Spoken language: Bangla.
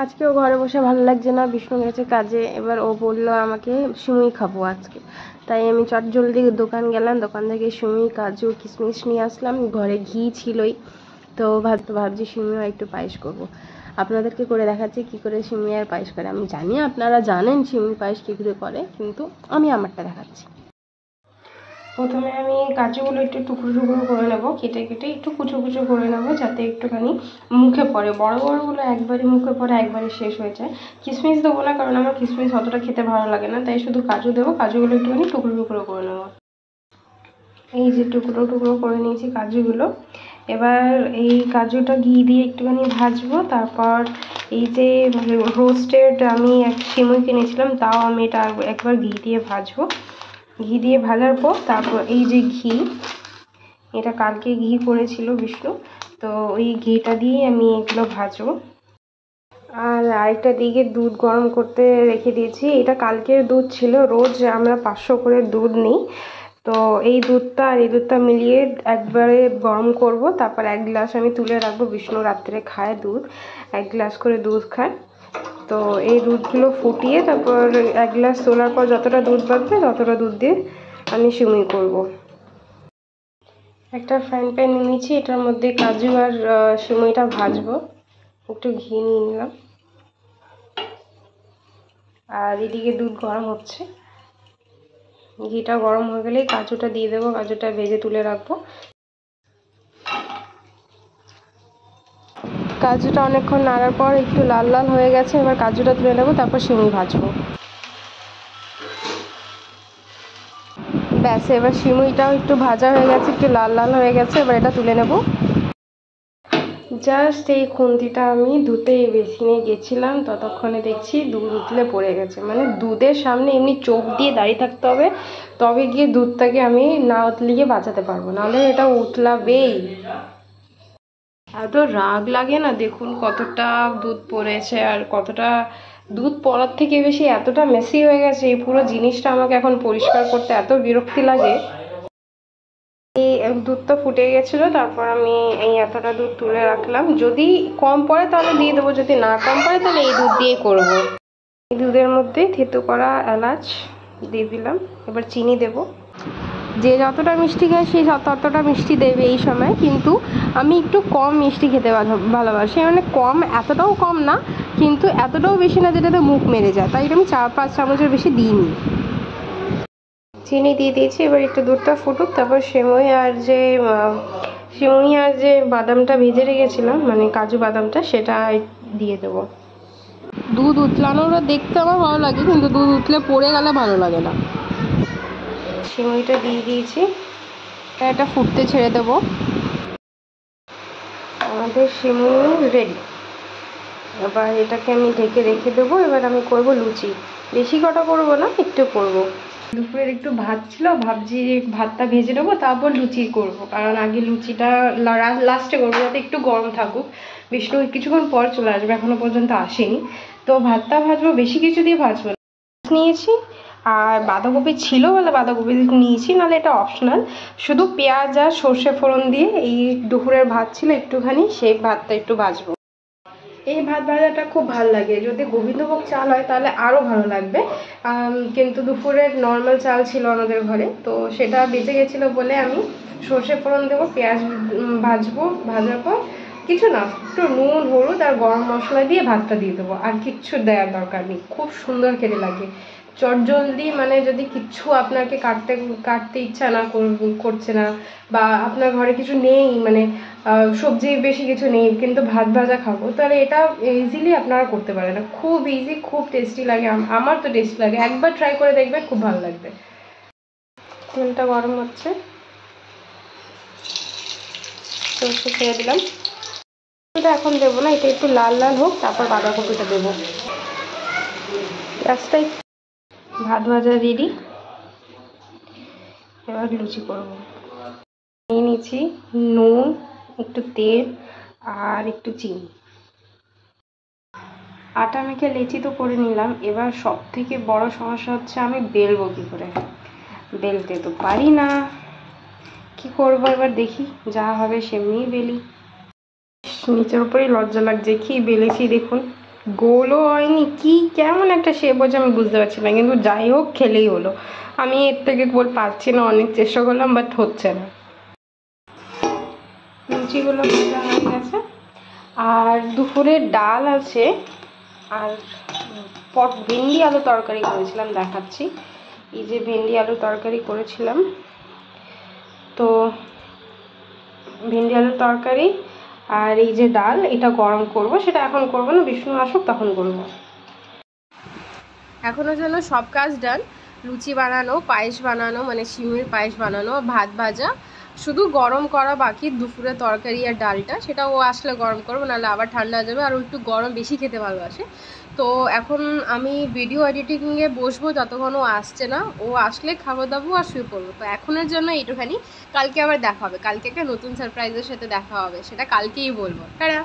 আজকেও ঘরে বসে ভালো লাগছে না, বিষ্ণু গেছে কাজে। এবার ও বললো আমাকে সিমুই খাবো আজকে, তাই আমি চটজলদি দোকান গেলাম, দোকান থেকে সিমুই, কাজু, কিশমিশ নিয়ে আসলাম। ঘরে ঘি ছিলই, তো ভাবছি সিমুই আর একটু পায়েস করবো। আপনাদেরকে করে দেখাচ্ছি কী করে সিমুই আর পায়েস করে। আমি জানি আপনারা জানেন সিমুই পায়েস কী করে করে, কিন্তু আমি আমারটা দেখাচ্ছি। প্রথমে আমি কাজুগুলো একটু টুকরো টুকরো করে নেবো, কেটে কেটে একটু কুচো কুচো করে নেবো, যাতে একটুখানি মুখে পড়ে। বড় বড়গুলো একবারে মুখে পড়ে, একবারে শেষ হয়ে যায়। কিশমিশ দেবো না, কারণ আমার কিশমিশ অতটা খেতে ভালো লাগে না, তাই শুধু কাজু দেবো। কাজুগুলো একটুখানি টুকরো টুকরো করে নেবো। এই যে টুকরো টুকরো করে নিয়েছি কাজুগুলো। এবার এই কাজুটা ঘি দিয়ে একটুখানি ভাজবো। তারপর এই যে রোস্টেড আমি এক সিমুই কিনেছিলাম, তাও আমি এটা একবার ঘি দিয়ে ভাজবো। ঘি দিয়ে ভাজার পর তারপর এই যে ঘি, এটা কালকে ঘি করেছিল বিষ্ণু, তো ওই ঘিটা দিয়ে আমি এগুলো ভাজবো। আর আরেকটা দিকে দুধ গরম করতে রেখে দিয়েছি। এটা কালকের দুধ ছিল, রোজ আমরা 500 করে দুধ নিই, তো এই দুধটা আর এই দুধটা মিলিয়ে একবারে গরম করব। তারপর 1 গ্লাস আমি তুলে রাখবো। বিষ্ণু রাত্রে খায় দুধ, 1 গ্লাস করে দুধ খায়। তো এই দুধগুলো ফুটিয়ে তারপর 1 গ্লাস তোলার পর যতটা দুধ বাঁচবে ততটা দুধ দিয়ে আমি সিমুই করব। একটা ফ্রাইং প্যান নিয়েছি, এটার মধ্যে কাজু আর সিমুইটা ভাজবো। একটু ঘি নিয়ে নিলাম, আর এদিকে দুধ গরম হচ্ছে। ঘিটা গরম হয়ে গেলেই কাজুটা দিয়ে দেবো, কাজুটা ভেজে তুলে রাখবো। কাজুটা অনেকক্ষণ নাড়ার পর একটু লাল লাল হয়ে গেছে, এবার কাজুটা তুলে নেবো, তারপর সিমুই ভাজবো। ব্যাস, এবার সিমুইটাও একটু ভাজা হয়ে গেছে, একটু লাল লাল হয়ে গেছে, এবার এটা তুলে নেব। জাস্ট এই খুন্তিটা আমি ধুতে বেসিনে গেছিলাম, ততক্ষণে দেখছি দুধ উতলে পড়ে গেছে। মানে দুধের সামনে এমনি চোখ দিয়ে দাঁড়িয়ে থাকতে হবে, তবে গিয়ে দুধটাকে আমি না উতলিয়ে বাঁচাতে পারবো, নাহলে এটা উতলাবেই। এত রাগ লাগে না, দেখুন কতটা দুধ পড়েছে, আর কতটা দুধ পড়ার থেকে বেশি এতটা মেসি হয়ে গেছে এই পুরো জিনিসটা। আমাকে এখন পরিষ্কার করতে এত বিরক্তি লাগে। এই দুধটা ফুটে গেছিলো, তারপর আমি এই এতটা দুধ তুলে রাখলাম। যদি কম পড়ে তাহলে দিয়ে দেবো, যদি না কম পড়ে তাহলে এই দুধ দিয়ে করব। এই দুধের মধ্যে থেতো করা এলাচ দিয়ে দিলাম। এবার চিনি দেব। যে যতটা মিষ্টি খায় সে ততটা মিষ্টি দেবে এই সময়, কিন্তু আমি একটু কম মিষ্টি খেতে ভালোবাসি। মানে কম, এতটাও কম না, কিন্তু এতটাও বেশি না যেটাতে মুখ মেরে যায়, তাই আমি 4-5 চামচের বেশি দিইনি। চিনি দিয়ে দিয়েছি, এবার একটু দুধটা ফুটুক, তারপর সিমুই আর যে বাদামটা ভেজে রেখেছিলাম, মানে কাজু বাদামটা, সেটা দিয়ে দেবো। দুধ উতলানোটা দেখতে আমার ভালো লাগে, কিন্তু দুধ উতলে পড়ে গেলে ভালো লাগে না। সিমুইটা দিয়ে দিয়েছি, এটা ফুটতে ছেড়ে দেবো। আমাদের সিমুই রেডি। এবার এটাকে আমি ঢেকে রেখে দেবো। এবার আমি করব লুচি। বেশি কটা করবো না, একটু করব। দুপুরের একটু ভাত ছিল, ভাবছি ভাতটা ভেজে নেবো, তারপর লুচি করব, কারণ আগে লুচিটা লাস্টে করবো, যাতে একটু গরম থাকুক। বিষ্ণু কিছুক্ষণ পর চলে আসবে, এখনো পর্যন্ত আসেনি, তো ভাতটা ভাজবো। বেশি কিছু দিয়ে ভাজবো না। নিয়েছি, আর বাঁধাকপি ছিল বলে বাঁধাকপি নিয়েছি, নাহলে এটা অপশনাল। শুধু পেঁয়াজ আর সর্ষে ফোড়ন দিয়ে এই দুপুরের ভাত ছিল একটুখানি, সেই ভাতটা একটু ভাজবো। এই ভাত ভাজাটা খুব ভালো লাগে। যদি গোবিন্দভোগ চাল হয় তাহলে আরও ভালো লাগবে, কিন্তু দুপুরের নর্মাল চাল ছিল আমাদের ঘরে, তো সেটা বেঁচে গেছিলো বলে আমি সর্ষে ফোড়ন দেবো, পেঁয়াজ ভাজবো। ভাজার পর কিছু না, একটু নুন, হলুদ আর গরম মশলা দিয়ে ভাতটা দিয়ে দেবো, আর কিচ্ছু দেওয়ার দরকার নেই। খুব সুন্দর খেতে লাগে, চটজলদি। মানে যদি কিচ্ছু আপনাকে কাটতে ইচ্ছা না করছে না, বা আপনার ঘরে কিছু নেই, মানে সবজি বেশি কিছু নেই, কিন্তু ভাত ভাজা খাবো, তাহলে এটা ইজিলি আপনারা করতে পারেন। খুব ইজি, খুব টেস্টি লাগে। আমার তো টেস্টি লাগে, একবার ট্রাই করে দেখবেন, খুব ভালো লাগবে। তেলটা গরম হচ্ছে, সরষে ছেড়ে দিলাম। এটা এখন দেবো না, এটা একটু লাল লাল হোক, তারপর বাঁধাকপিটা দেবো। গ্যাসটাই, ভাত ভাজা রেডি। এবার লুচি করব। নিয়ে নিয়েছি নুন, একটু তেল আর একটু চিনি। আটা মেখে লেচি তো করে নিলাম। এবার সব থেকে বড় সমস্যা হচ্ছে আমি বেলবো কী করে। বেলতে তো পারি না, কি করবো এবার দেখি, যা হবে সেমনিই বেলি। নিচের উপরেই লজ্জা লাগছে, কি বেলেছি দেখুন। গোলও হয়নি, কি কেমন একটা শেপ হচ্ছে আমি বুঝতে পারছি না, কিন্তু যাই হোক খেলেই হলো। আমি এর থেকে গোল পাচ্ছি না, অনেক চেষ্টা করলাম বাট হচ্ছে না। লুচিগুলো ভাজা হয়ে গেছে, আর দুপুরে ডাল আছে, আর ভেন্ডি আলু তরকারি করেছিলাম, দেখাচ্ছি। এই যে ভেন্ডি আলু তরকারি করেছিলাম, তো ভেন্ডি আলুর তরকারি আর এই যে ডাল, এটা গরম করব, সেটা এখন করব না, বিষ্ণু আসুক তখন করব। এখনও যেন সব কাজ ডান, লুচি বানানো, পায়েস বানানো মানে সিমের পায়েস বানানো, ভাত ভাজা, শুধু গরম করা বাকি দুপুরে তরকারি আর ডালটা, সেটা ও আসলে গরম করবো, নাহলে আবার ঠান্ডা হয়ে যাবে, আর ও একটু গরম বেশি খেতে ভালোবাসে। তো এখন আমি ভিডিও এডিটিংয়ে বসবো যতক্ষণ ও আসছে না, ও আসলে খাওয়া দাবো আর শুয়ে পড়বো। তো এখনের জন্য এইটুখানি, কালকে আবার দেখা হবে, কালকে একটা নতুন সারপ্রাইজের সাথে দেখা হবে, সেটা কালকেই বলবো। টাটা।